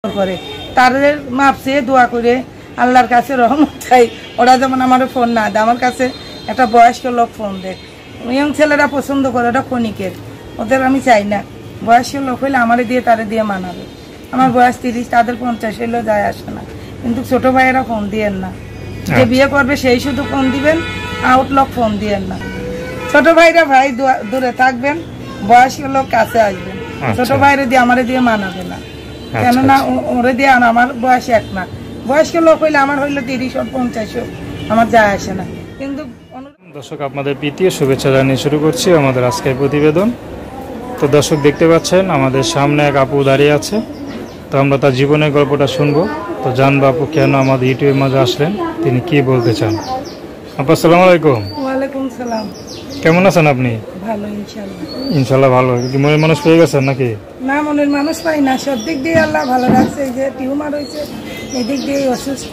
করে তাদের মাপ চেয়ে দোয়া করে আল্লাহর কাছে রহমত চাই। ওরা যেমন আমার ফোন না দেয়, আমার কাছে একটা বয়স্ক লোক ফোন দেয়। ইয়ং ছেলেরা পছন্দ করে, ওটা ক্ষণিকের, ওদের আমি চাই না। বয়স্ক লোক হইলে আমারে দিয়ে তারে দিয়ে মানাবে। আমার বয়স 30, তাদের 50 হইলেও যায় আসে না। কিন্তু ছোট ভাইয়েরা ফোন দিয়েন না, যে বিয়ে করবে সেই শুধু ফোন দিবেন, আউটলক ফোন দিয়েন না। ছোট ভাইরা ভাই দূরে থাকবেন, বয়স্ক লোক কাছে আসবেন। ছোট ভাইরে দিয়ে আমারে দিয়ে মানাবে না, কেননা ওরে দিয়ে আমার বয়স এক না। বয়স্ক লোক হইলে আমার হইলে 30 ও 50 আমার যায় আসে না। কিন্তু দর্শক, আপনাদের প্রীতীয় শুভেচ্ছা জানিয়ে শুরু করছি আমাদের আজকের প্রতিবেদন। তো দর্শক, দেখতে পাচ্ছেন আমাদের সামনে এক আপু দাঁড়িয়ে আছে। তো আমরা তার জীবনের গল্পটা শুনবো। তো জানবো আপু কেন আমাদের ইউটিউবের মাঝে আসলেন, তিনি কি বলতে চান। আপু আসসালামু আলাইকুম। ওয়ালাইকুম সালাম। কেমন আছেন আপনি? ভালো, ইনশাআল্লাহ। ইনশাআল্লাহ ভালো। কি মনের মানুষ পেয়ে গেছেন নাকি? না, মনের মানুষ পাই না। সব দিক দিয়ে আল্লাহ ভালো রাখছে। যে টিউমার হয়েছে, এদিক দিয়ে অসুস্থ।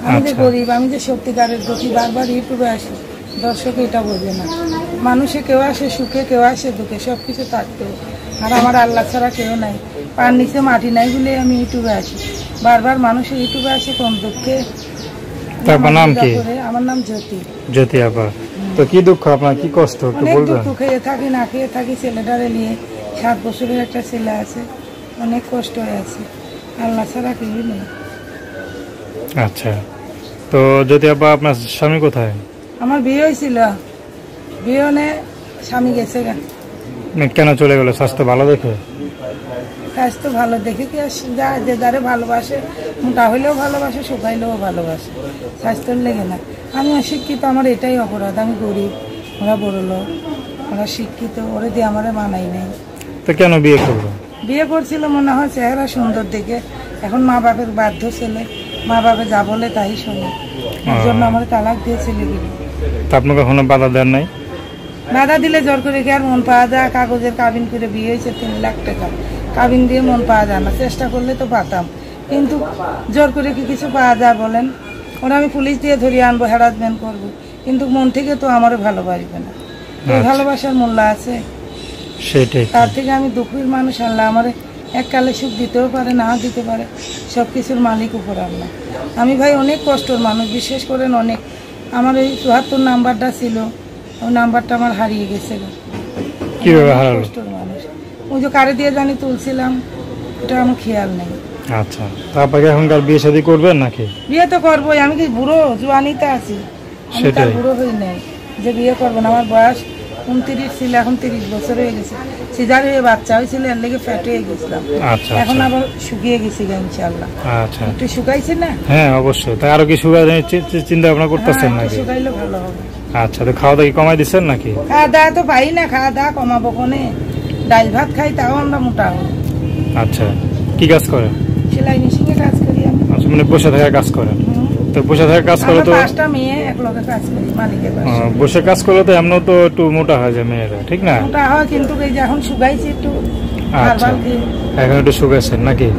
আমি যে গরিব, আমি যে সত্যিকারের দুঃখী। বারবার ইউটিউবে আসি, দর্শক এটা বোঝে না। মানুষে কেউ আসে সুখে, কেউ আসে দুঃখে, সবকিছু থাকতেও। আর আমার আল্লাহ ছাড়া কেউ নাই, পার নিচে মাটি নাই বলে আমি ইউটিউবে আসি। বারবার মানুষ ইউটিউবে আসে কোন দুঃখে। আপনার নাম কি? আমার নাম জ্যোতি। জ্যোতি আপা, তো কি দুঃখ আপনার, কি কষ্ট একটু বলবেন? দুঃখ, খেয়ে থাকি না খেয়ে থাকি। ছেলেটারে নিয়ে 7 বছরের একটা ছেলে আছে, অনেক কষ্ট হয়ে আছে। আল্লাহ ছাড়া কেউই নেই। আচ্ছা, তো জ্যোতি আপা আপনার স্বামী কোথায়? আমার বিয়ে হয়েছিল, বিয়ে হলে স্বামী গেছে গা। কেন চলে গেল? স্বাস্থ্য ভালো দেখে? স্বাস্থ্য ভালো দেখে কি আর যা, যে যারে ভালোবাসে, মোটা হইলেও ভালোবাসে, শুকাইলেও ভালোবাসে, স্বাস্থ্যর লেগে না। আমি অশিক্ষিত, আমার এটাই অপরাধ। আমি গরিব, ওরা বড় লোক, ওরা শিক্ষিত, ওরা দিয়ে আমার মানাই নেই। তো কেন বিয়ে করবো? বিয়ে করছিল মনে হয় চেহারা সুন্দর দেখে। এখন মা বাপের বাধ্য ছেলে, মা বাপে যা বলে তাই শোনে। এর জন্য আমার তালাক দিয়ে ছেলে দিল। তা আপনি কখনো বাধা দেন নাই? বাধা দিলে জোর করে কি আর মন পাওয়া যায়? কাগজের কাবিন করে বিয়ে হয়েছে, 3 লাখ টাকা কাবিন দিয়ে মন পাওয়া যায় না। চেষ্টা করলে তো পাতাম, কিন্তু জোর করে কি কিছু পাওয়া যায় বলেন? ওরা আমি পুলিশ দিয়ে ধরিয়ে আনবো, হ্যারাসমেন্ট করবো, কিন্তু মন থেকে তো আমারও ভালোবাসবে না। এই ভালোবাসার মূল্য আছে? সেটাই। তার থেকে আমি দুঃখীর মানুষ। আল্লাহ আমার এককালে সুখ দিতেও পারে, না দিতে পারে, সব কিছুর মালিক উপর আল্লাহ। আমি ভাই অনেক কষ্টের মানুষ, বিশেষ করেন অনেক। আমার ওই 74 নাম্বারটা ছিল, ওই নাম্বারটা আমার হারিয়ে গেছে। কিভাবে হারালো? কষ্টের মানুষ, ওই যে কারে দিয়ে জানি তুলছিলাম, এটা আমার খেয়াল নেই। আচ্ছা, তারপরে এখনকার বিয়ে শাদী করবেন নাকি? বিয়ে তো করবোই। আমি কি বুড়ো জোয়ানিতে আছি? আমি তার বুড়ো হই নাই যে বিয়ে করবো না। আমার বয়স 29 ছিল, এখন 30 বছর হয়ে গেছে। সিজার হয়ে বাচ্চা হয়েছিল, এর লেগে ফ্যাট হয়ে গেছিলাম। এখন আবার শুকিয়ে গেছি ইনশাআল্লাহ। আচ্ছা, একটু শুকাইছে না? হ্যাঁ অবশ্যই। তাই আরো কি শুকাই চিন্তা ভাবনা করতেছেন নাকি? শুকাইলে ভালো হবে। আচ্ছা, তো খাওয়া দাওয়া কি কমাই দিচ্ছেন নাকি? খাওয়া দাওয়া তো পাই না, খাওয়া দাওয়া কমাবো কোনে? ডাল ভাত খাই, তাও আমরা মোটা হই। আচ্ছা, কি কাজ করেন? সেলাই মেশিনে কাজ করি আমি। আচ্ছা, মানে বসে থাকা কাজ করেন? তো বসে থাকা কাজ করলে তো 5টা মেয়ে একলগে কাজ করি মালিকের বাসায়। বসে কাজ করলে তো এমন তো একটু মোটা হয়ে যায় মেয়েরা, ঠিক না? মোটা হয়, কিন্তু এই যে এখন শুকাইছে একটু। আচ্ছা, এখন একটু শুকাইছেন নাকি?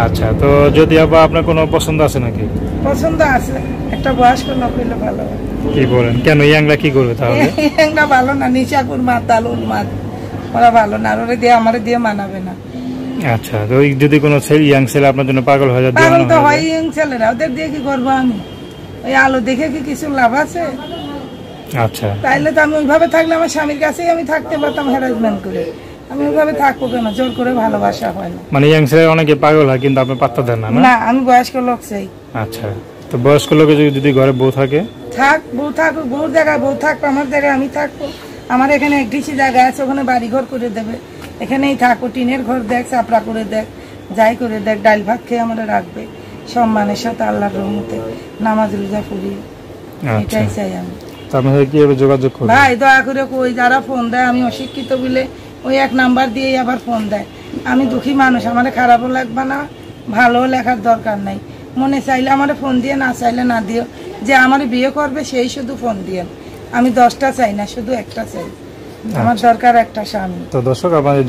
আচ্ছা, তো যদি আবার আপনার কোনো পছন্দ আছে নাকি? পছন্দ আছে, একটা বয়স্ক লোক হইলে ভালো হয়। কি বলেন? কেন ইয়াংলা কি করবে তাহলে? ইয়াংলা ভালো না, নিশাকুর মাতাল উন্মাদ, ওরা ভালো না। ওরা দিয়ে আমারে দিয়ে মানাবে না। আচ্ছা, তো যদি কোনো ইয়াং ছেলে আপনার জন্য পাগল হয়ে যায়? পাগল তো হয় ইয়াং ছেলেরা, ওদের দিয়ে কি করবো আমি? ওই আলো দেখে কি কিছু লাভ আছে? আচ্ছা, তাইলে তো আমি ওইভাবে থাকলে আমার স্বামীর কাছেই আমি থাকতে পারতাম হ্যারাসমেন্ট করে। আমি ওইভাবে থাকবো কেন? জোর করে ভালোবাসা হয় না। মানে ইয়াং ছেলে অনেকে পাগল হয়, কিন্তু আপনি পাত্তা দেন না? না, আমি বয়স্ক লোক চাই। আচ্ছা, তো বয়স্ক লোকে যদি ঘরে বউ থাকে? থাক, বউ থাকুক, বউর জায়গায় বউ থাকবো, আমার জায়গায় আমি থাকবো। আমার এখানে 1 ডিসি জায়গা আছে, ওখানে বাড়ি ঘর করে দেবে, এখানেই থাকো। টিনের ঘর দেখ, চাপড়া করে দেখ, যাই করে দেখ, ডাল ভাত খেয়ে আমরা রাখবে সম্মানের সাথে, আল্লাহর রহমতে নামাজ রোজা পড়ি। এটাই চাই আমি। কিভাবে যোগাযোগ করব ভাই? দয়া করে কই, যারা ফোন দেয়, আমি অশিক্ষিত বলে ওই 1 নাম্বার দিয়ে আবার ফোন দেয়। আমি দুঃখী মানুষ, আমার খারাপও লাগবে না, ভালো লেখার দরকার নাই। মনে চাইলে আমার ফোন দিয়ে, না চাইলে না দিও। যে আমার বিয়ে করবে সেই শুধু ফোন দিয়ে। আমি 10টা চাই না, শুধু একটা চাই। আমার দরকার একটা স্বামী। তো দর্শক, আমাদের